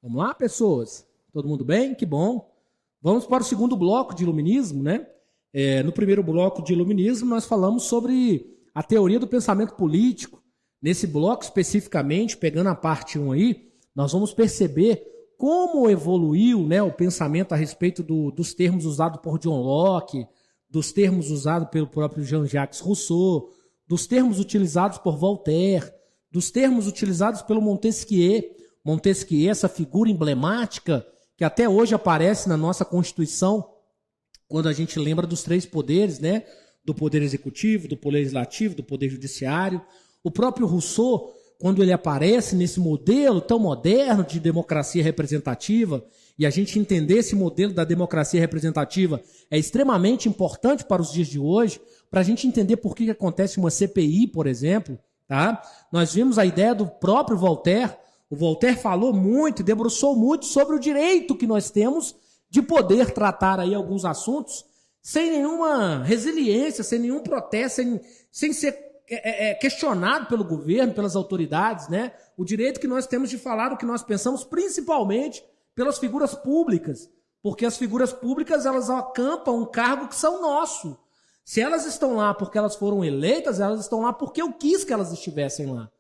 Vamos lá, pessoas? Todo mundo bem? Que bom. Vamos para o segundo bloco de iluminismo, né? No primeiro bloco de iluminismo, nós falamos sobre a teoria do pensamento político. Nesse bloco, especificamente, pegando a parte 1 aí, nós vamos perceber como evoluiu, né, o pensamento a respeito dos termos usados por John Locke, dos termos usados pelo próprio Jean-Jacques Rousseau, dos termos utilizados por Voltaire, dos termos utilizados pelo Montesquieu. Montesquieu, essa figura emblemática que até hoje aparece na nossa Constituição, quando a gente lembra dos três poderes, né? Do poder executivo, do poder legislativo, do poder judiciário. O próprio Rousseau, quando ele aparece nesse modelo tão moderno de democracia representativa, e a gente entender esse modelo da democracia representativa é extremamente importante para os dias de hoje, para a gente entender por que acontece uma CPI, por exemplo, tá? Nós vimos a ideia do próprio Voltaire. O Voltaire falou muito e debruçou muito sobre o direito que nós temos de poder tratar aí alguns assuntos sem nenhuma resiliência, sem nenhum protesto, sem ser questionado pelo governo, pelas autoridades, né? O direito que nós temos de falar o que nós pensamos, principalmente pelas figuras públicas, porque as figuras públicas, elas acampam um cargo que são nosso. Se elas estão lá porque elas foram eleitas, elas estão lá porque eu quis que elas estivessem lá.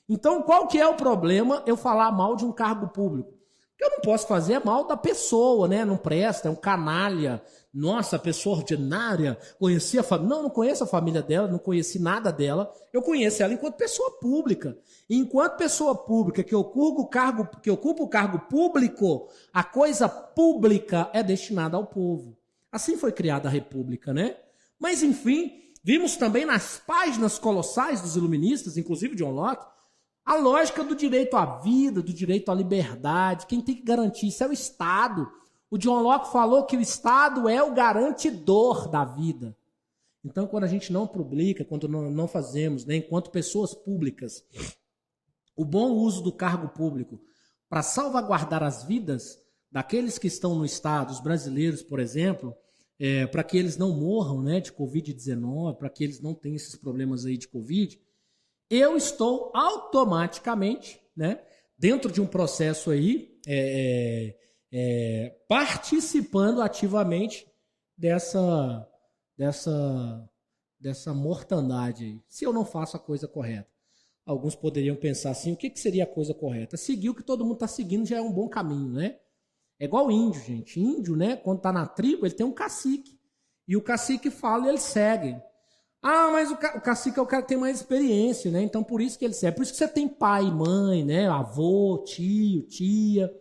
Então, qual que é o problema eu falar mal de um cargo público? O que eu não posso fazer é mal da pessoa, né? Não presta, é um canalha. Nossa, pessoa ordinária, conheci a família. Não conheço a família dela, não conheci nada dela. Eu conheço ela enquanto pessoa pública. E enquanto pessoa pública que ocupa o cargo público, a coisa pública é destinada ao povo. Assim foi criada a República, né? Mas, enfim, vimos também nas páginas colossais dos iluministas, inclusive John Locke, a lógica do direito à vida, do direito à liberdade. Quem tem que garantir isso é o Estado. O John Locke falou que o Estado é o garantidor da vida. Então, quando a gente não publica, quando não fazemos, né, enquanto pessoas públicas, o bom uso do cargo público para salvaguardar as vidas daqueles que estão no Estado, os brasileiros, por exemplo, para que eles não morram, né, de Covid-19, para que eles não tenham esses problemas aí de Covid, eu estou automaticamente, né, dentro de um processo aí, participando ativamente dessa mortandade, se eu não faço a coisa correta. Alguns poderiam pensar assim, o que seria a coisa correta? Seguir o que todo mundo está seguindo já é um bom caminho, né? É igual índio, gente. Índio, né, quando está na tribo, ele tem um cacique. E o cacique fala e ele segue. Ah, mas o cacique é o cara que tem mais experiência, né? Então por isso que ele serve. Por isso que você tem pai, mãe, né? Avô, tio, tia.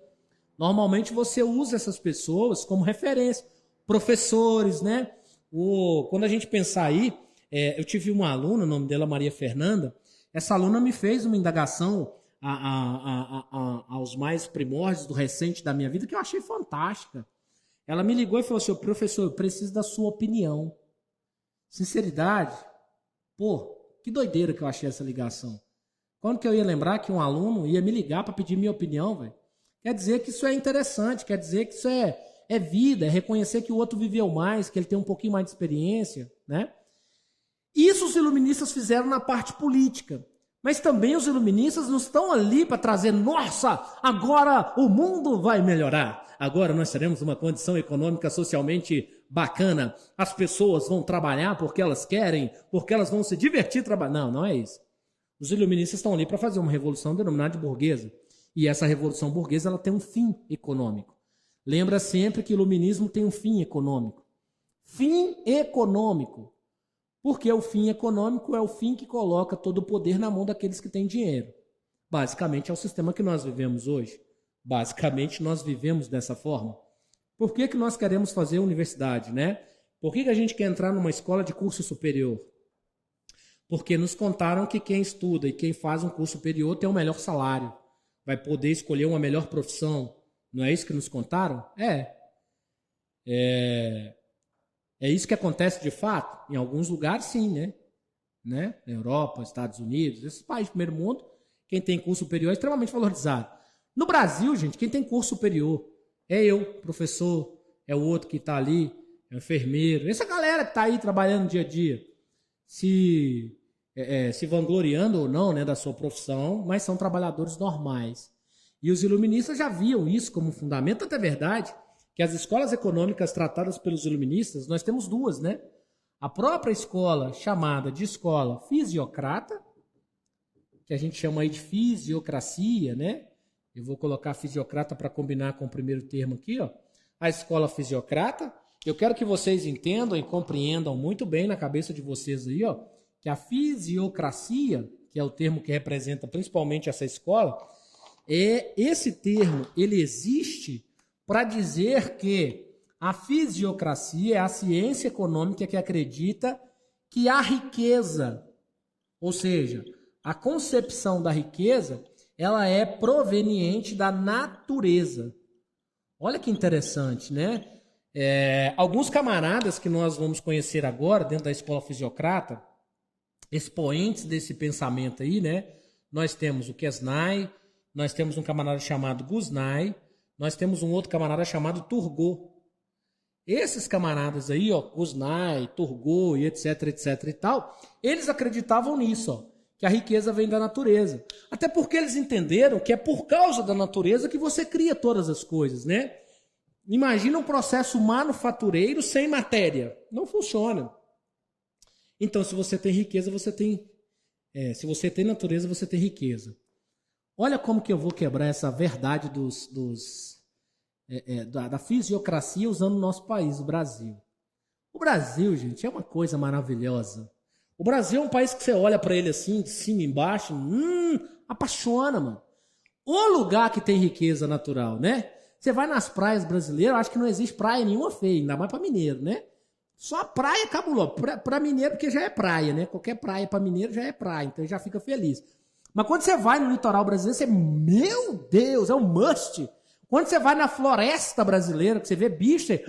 Normalmente você usa essas pessoas como referência. Professores, né? Quando a gente pensar aí, eu tive uma aluna, o nome dela é Maria Fernanda. Essa aluna me fez uma indagação aos mais primórdios do recente da minha vida que eu achei fantástica. Ela me ligou e falou assim, professor, eu preciso da sua opinião. Sinceridade, pô, que doideira que eu achei essa ligação. Quando que eu ia lembrar que um aluno ia me ligar para pedir minha opinião, velho? Quer dizer que isso é interessante, quer dizer que isso é vida, é reconhecer que o outro viveu mais, que ele tem um pouquinho mais de experiência, né? Isso os iluministas fizeram na parte política. Mas também os iluministas não estão ali para trazer, nossa, agora o mundo vai melhorar. Agora nós teremos uma condição econômica socialmente bacana. As pessoas vão trabalhar porque elas querem, porque elas vão se divertir trabalhando. Não é isso. Os iluministas estão ali para fazer uma revolução denominada de burguesa. E essa revolução burguesa ela tem um fim econômico. Lembra sempre que o iluminismo tem um fim econômico. Fim econômico. Porque o fim econômico é o fim que coloca todo o poder na mão daqueles que têm dinheiro. Basicamente é o sistema que nós vivemos hoje. Basicamente nós vivemos dessa forma. Por que nós queremos fazer universidade, né? Por que a gente quer entrar numa escola de curso superior? Porque nos contaram que quem estuda e quem faz um curso superior tem um melhor salário. Vai poder escolher uma melhor profissão. Não é isso que nos contaram? É isso que acontece de fato? Em alguns lugares, sim, né? Na Europa, Estados Unidos, esses países do primeiro mundo, quem tem curso superior é extremamente valorizado. No Brasil, gente, quem tem curso superior é eu, professor, é o outro que está ali, é o enfermeiro, essa galera que está aí trabalhando no dia a dia, se vangloriando ou não, né, da sua profissão, mas são trabalhadores normais. E os iluministas já viam isso como fundamento, até verdade, que as escolas econômicas tratadas pelos iluministas, nós temos duas, né? A própria escola chamada de escola fisiocrata, que a gente chama aí de fisiocracia, né? Eu vou colocar fisiocrata para combinar com o primeiro termo aqui, ó. A escola fisiocrata. Eu quero que vocês entendam e compreendam muito bem na cabeça de vocês aí, ó, que a fisiocracia, que é o termo que representa principalmente essa escola, esse termo, ele existe para dizer que a fisiocracia é a ciência econômica que acredita que a riqueza, ou seja, a concepção da riqueza, ela é proveniente da natureza. Olha que interessante, né? Alguns camaradas que nós vamos conhecer agora, dentro da escola fisiocrata, expoentes desse pensamento aí, né? Nós temos o Quesnay, nós temos um camarada chamado Gusnay, nós temos um outro camarada chamado Turgot. Esses camaradas aí, ó, Gusnay, Turgot e etc, etc e tal, eles acreditavam nisso, ó, que a riqueza vem da natureza. Até porque eles entenderam que é por causa da natureza que você cria todas as coisas, né? Imagina um processo manufatureiro sem matéria. Não funciona. Então, se você tem riqueza, você tem... se você tem natureza, você tem riqueza. Olha como que eu vou quebrar essa verdade da fisiocracia usando o nosso país, o Brasil. O Brasil, gente, é uma coisa maravilhosa. O Brasil é um país que você olha para ele assim, de cima e embaixo, apaixona, mano. O lugar que tem riqueza natural, né? Você vai nas praias brasileiras, eu acho que não existe praia nenhuma feia, ainda mais para mineiro, né? Só praia cabulosa. Para mineiro, porque já é praia, né? Qualquer praia para mineiro já é praia, então já fica feliz. Mas quando você vai no litoral brasileiro, você, meu Deus, é um must. Quando você vai na floresta brasileira, que você vê bicho, você,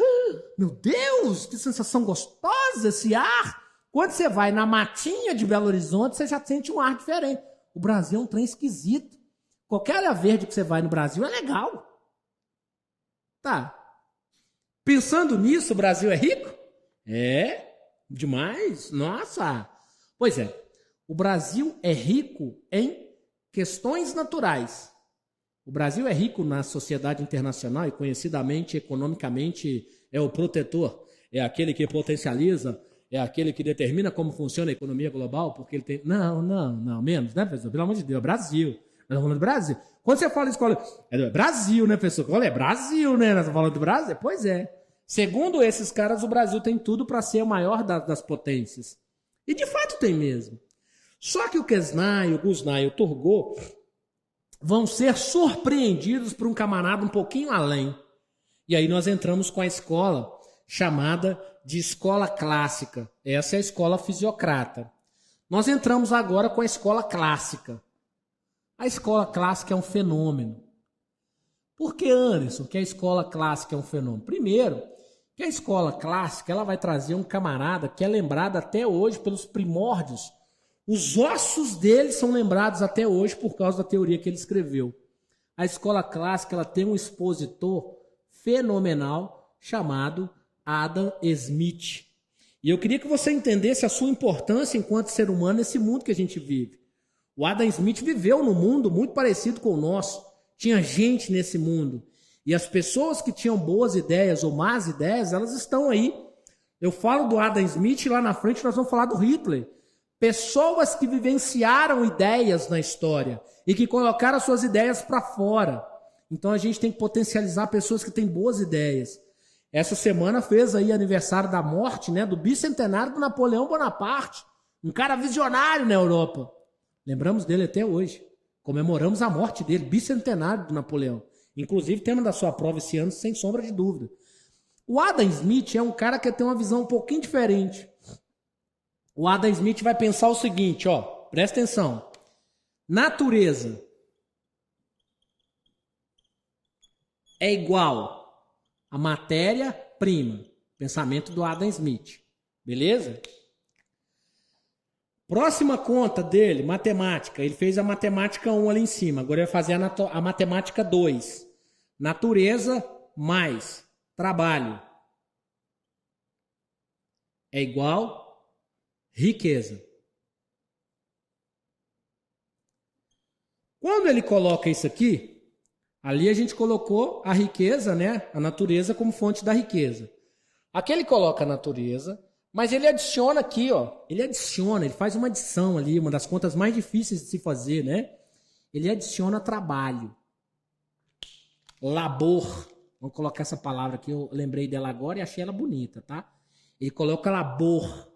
meu Deus, que sensação gostosa esse ar. Quando você vai na matinha de Belo Horizonte, você já sente um ar diferente. O Brasil é um trem esquisito. Qualquer área verde que você vai no Brasil é legal. Tá. Pensando nisso, o Brasil é rico? É, demais. Nossa. Pois é, o Brasil é rico em questões naturais. O Brasil é rico na sociedade internacional e conhecidamente, economicamente, é o protetor. É aquele que potencializa, é aquele que determina como funciona a economia global, porque ele tem... Não, menos, né, professor? Pelo amor de Deus, é Brasil. Nós estamos falando do Brasil. Quando você fala escola, é Brasil, né, professor? Olha, é Brasil, né? Nós estamos falando do Brasil? Pois é. Segundo esses caras, o Brasil tem tudo para ser o maior das potências. E de fato tem mesmo. Só que o Quesnay, o Gusnay e o Turgot vão ser surpreendidos por um camarada um pouquinho além. E aí nós entramos com a escola chamada de escola clássica. Essa é a escola fisiocrata. Nós entramos agora com a escola clássica. A escola clássica é um fenômeno. Por que, Anderson, que a escola clássica é um fenômeno? Primeiro, que a escola clássica ela vai trazer um camarada que é lembrado até hoje pelos primórdios. Os ossos dele são lembrados até hoje por causa da teoria que ele escreveu. A escola clássica ela tem um expositor fenomenal chamado Adam Smith. E eu queria que você entendesse a sua importância enquanto ser humano nesse mundo que a gente vive. O Adam Smith viveu num mundo muito parecido com o nosso. Tinha gente nesse mundo. E as pessoas que tinham boas ideias ou más ideias, elas estão aí. Eu falo do Adam Smith e lá na frente nós vamos falar do Hitler. Pessoas que vivenciaram ideias na história e que colocaram suas ideias para fora. Então a gente tem que potencializar pessoas que têm boas ideias. Essa semana fez aí aniversário da morte, né, do bicentenário do Napoleão Bonaparte, um cara visionário na Europa. Lembramos dele até hoje. Comemoramos a morte dele, bicentenário do Napoleão. Inclusive, tema da sua prova esse ano, sem sombra de dúvida. O Adam Smith é um cara que tem uma visão um pouquinho diferente. O Adam Smith vai pensar o seguinte, ó, presta atenção. Natureza é igual a matéria-prima. Pensamento do Adam Smith. Beleza? Próxima conta dele, matemática. Ele fez a matemática 1 ali em cima. Agora ele vai fazer a matemática 2. Natureza mais trabalho é igual riqueza. Quando ele coloca isso aqui, Ali a gente colocou a riqueza, né? A natureza como fonte da riqueza. Aqui ele coloca a natureza, mas ele adiciona aqui, ó. Ele faz uma adição ali, uma das contas mais difíceis de se fazer, né? Ele adiciona trabalho. Labor. Vamos colocar essa palavra aqui, eu lembrei dela agora e achei ela bonita, tá? Ele coloca labor.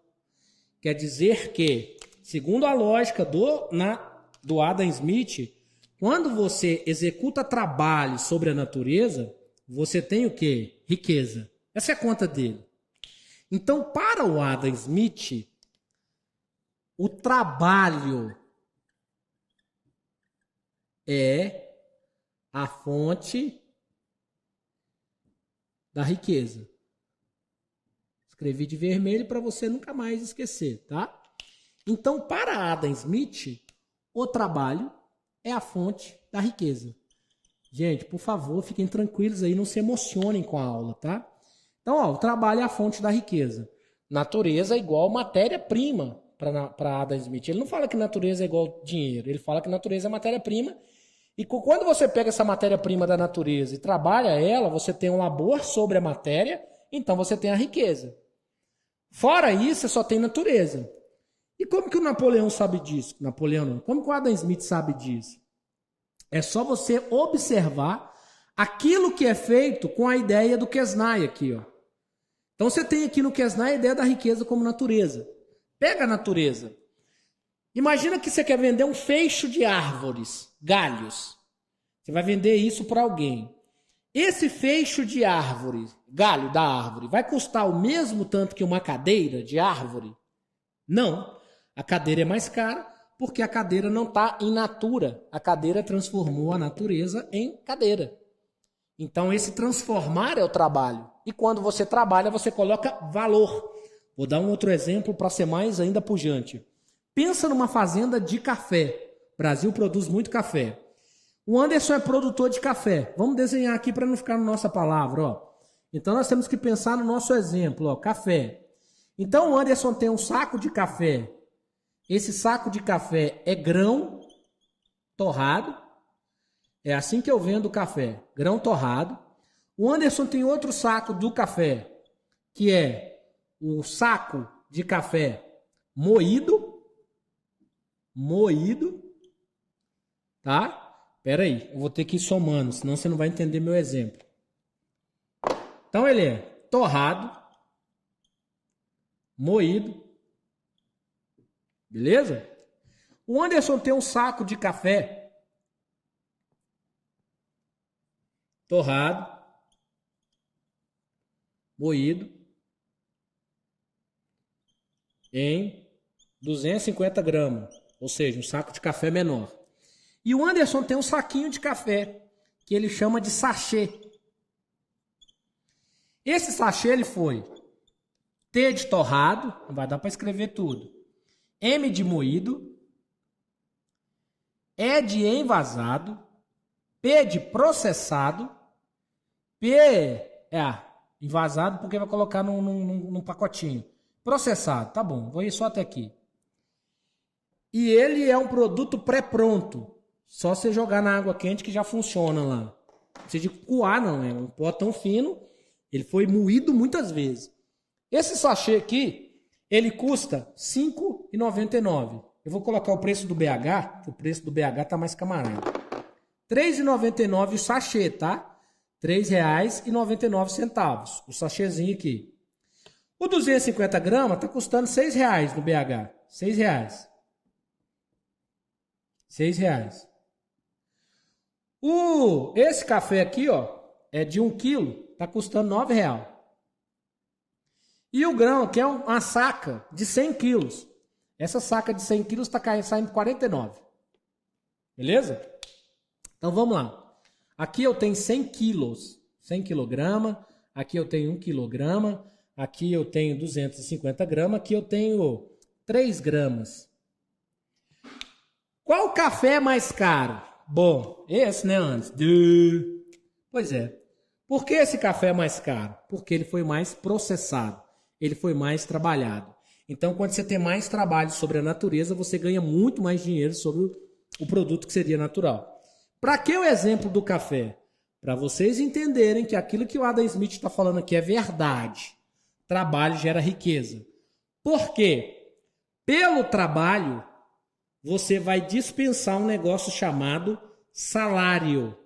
Quer dizer que, segundo a lógica do Adam Smith, quando você executa trabalho sobre a natureza, você tem o quê? Riqueza. Essa é a conta dele. Então, para o Adam Smith, o trabalho é a fonte da riqueza. Escrevi de vermelho para você nunca mais esquecer, tá? Então, para Adam Smith, o trabalho é a fonte da riqueza. Gente, por favor, fiquem tranquilos aí, não se emocionem com a aula, tá? Então, ó, o trabalho é a fonte da riqueza. Natureza é igual matéria-prima para Adam Smith. Ele não fala que natureza é igual dinheiro, ele fala que natureza é matéria-prima. E quando você pega essa matéria-prima da natureza e trabalha ela, você tem um labor sobre a matéria, então você tem a riqueza. Fora isso, você só tem natureza. E como que o Napoleão sabe disso? Napoleão não. Como que o Adam Smith sabe disso? É só você observar aquilo que é feito com a ideia do Quesnay aqui, ó. Então você tem aqui no Quesnay a ideia da riqueza como natureza. Pega a natureza. Imagina que você quer vender um feixe de árvores, galhos. Você vai vender isso para alguém. Esse feixe de árvore, galho da árvore, vai custar o mesmo tanto que uma cadeira de árvore? Não. A cadeira é mais cara porque a cadeira não está in natura. A cadeira transformou a natureza em cadeira. Então esse transformar é o trabalho. E quando você trabalha, você coloca valor. Vou dar um outro exemplo para ser mais ainda pujante. Pensa numa fazenda de café. O Brasil produz muito café. O Anderson é produtor de café. Vamos desenhar aqui para não ficar na nossa palavra, ó. Então nós temos que pensar no nosso exemplo, ó, café. Então o Anderson tem um saco de café. Esse saco de café é grão torrado. É assim que eu vendo o café, grão torrado. O Anderson tem outro saco do café, que é o saco de café moído, tá? Pera aí, eu vou ter que ir somando, senão você não vai entender meu exemplo. Então ele é torrado, moído, beleza? O Anderson tem um saco de café torrado, moído, em 250 gramas, ou seja, um saco de café menor. E o Anderson tem um saquinho de café, que ele chama de sachê. Esse sachê ele foi T de torrado, não vai dar para escrever tudo, M de moído, E de envasado, P de processado, P envasado porque vai colocar num pacotinho. Processado, tá bom, vou ir só até aqui. E ele é um produto pré-pronto. Só você jogar na água quente que já funciona lá. Não precisa de coar, não. É um pó tão fino. Ele foi moído muitas vezes. Esse sachê aqui, ele custa R$ 5,99. Eu vou colocar o preço do BH, que o preço do BH tá mais camarada. R$ 3,99 o sachê, tá? R$ 3,99 o sachêzinho aqui. O 250 gramas tá custando R$ 6,00 no BH. R$ 6,00. R$ 6,00. Esse café aqui, ó, é de 1 quilo, tá custando R$ 9,00. E o grão, que é uma saca de 100 quilos. Essa saca de 100 quilos tá saindo R$ 49. Beleza? Então vamos lá. Aqui eu tenho 100 quilos, 100 quilogramas. Aqui eu tenho 1 quilograma. Aqui eu tenho 250 gramas. Aqui eu tenho 3 gramas. Qual café é mais caro? Bom, esse, né, antes? Pois é. Por que esse café é mais caro? Porque ele foi mais processado. Ele foi mais trabalhado. Então, quando você tem mais trabalho sobre a natureza, você ganha muito mais dinheiro sobre o produto que seria natural. Para que o exemplo do café? Para vocês entenderem que aquilo que o Adam Smith está falando aqui é verdade. Trabalho gera riqueza. Por quê? Pelo trabalho, você vai dispensar um negócio chamado salário.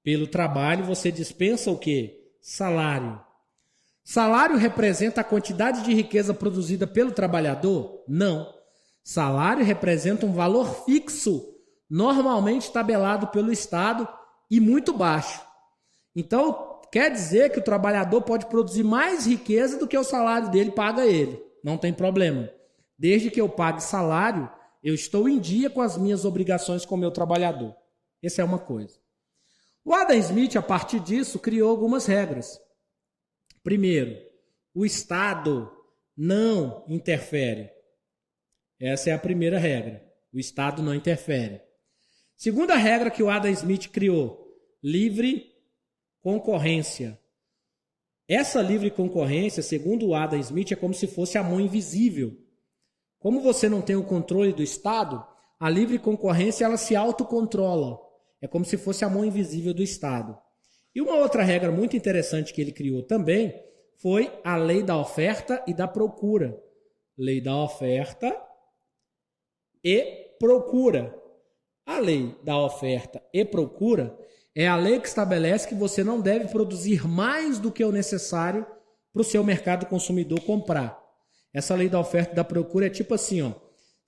Pelo trabalho, você dispensa o quê? Salário. Salário representa a quantidade de riqueza produzida pelo trabalhador? Não. Salário representa um valor fixo, normalmente tabelado pelo Estado e muito baixo. Então, quer dizer que o trabalhador pode produzir mais riqueza do que o salário dele paga ele. Não tem problema. Desde que eu pague salário, eu estou em dia com as minhas obrigações com o meu trabalhador. Essa é uma coisa. O Adam Smith, a partir disso, criou algumas regras. Primeiro, o Estado não interfere. Essa é a primeira regra. O Estado não interfere. Segunda regra que o Adam Smith criou, livre concorrência. Essa livre concorrência, segundo o Adam Smith, é como se fosse a mão invisível. Como você não tem o controle do Estado, a livre concorrência ela se autocontrola. É como se fosse a mão invisível do Estado. E uma outra regra muito interessante que ele criou também foi a lei da oferta e da procura. Lei da oferta e procura. A lei da oferta e procura é a lei que estabelece que você não deve produzir mais do que o necessário para o seu mercado consumidor comprar. Essa lei da oferta e da procura é tipo assim, ó.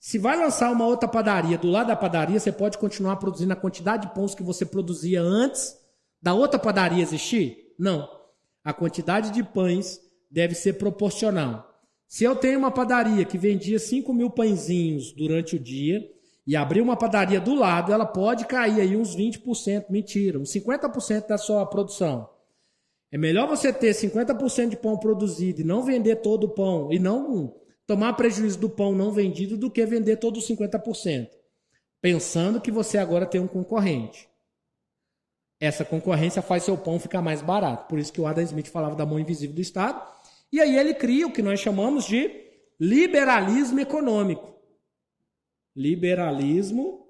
Se vai lançar uma outra padaria, do lado da padaria você pode continuar produzindo a quantidade de pães que você produzia antes da outra padaria existir? Não. A quantidade de pães deve ser proporcional. Se eu tenho uma padaria que vendia 5.000 pãezinhos durante o dia e abrir uma padaria do lado, ela pode cair aí uns 20%, mentira, uns 50% da sua produção. É melhor você ter 50% de pão produzido e não vender todo o pão e não tomar prejuízo do pão não vendido do que vender todos os 50%, pensando que você agora tem um concorrente. Essa concorrência faz seu pão ficar mais barato. Por isso que o Adam Smith falava da mão invisível do Estado. E aí ele cria o que nós chamamos de liberalismo econômico. Liberalismo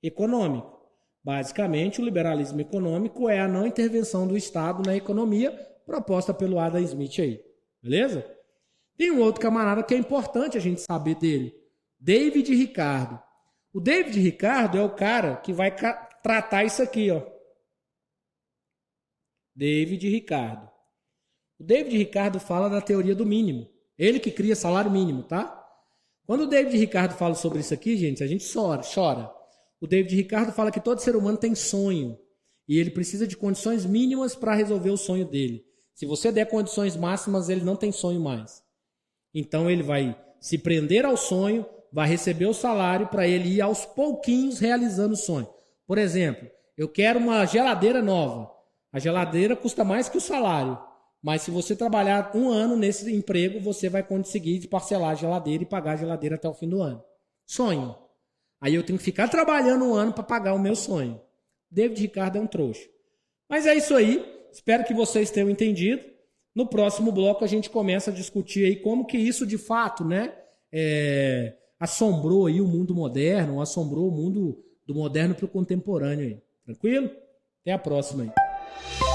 econômico. Basicamente, o liberalismo econômico é a não intervenção do Estado na economia proposta pelo Adam Smith aí. Beleza? Tem um outro camarada que é importante a gente saber dele. David Ricardo. O David Ricardo é o cara que vai tratar isso aqui, ó. David Ricardo. O David Ricardo fala da teoria do mínimo. Ele que cria salário mínimo, tá? Quando o David Ricardo fala sobre isso aqui, gente, a gente chora. O David Ricardo fala que todo ser humano tem sonho. E ele precisa de condições mínimas para resolver o sonho dele. Se você der condições máximas, ele não tem sonho mais. Então ele vai se prender ao sonho, vai receber o salário para ele ir aos pouquinhos realizando o sonho. Por exemplo, eu quero uma geladeira nova. A geladeira custa mais que o salário. Mas se você trabalhar 1 ano nesse emprego, você vai conseguir parcelar a geladeira e pagar a geladeira até o fim do ano. Sonho. Aí eu tenho que ficar trabalhando 1 ano para pagar o meu sonho. David Ricardo é um trouxa. Mas é isso aí. Espero que vocês tenham entendido. No próximo bloco a gente começa a discutir aí como que isso de fato, né, assombrou aí o mundo moderno, assombrou o mundo do moderno para o contemporâneo aí. Tranquilo? Até a próxima aí.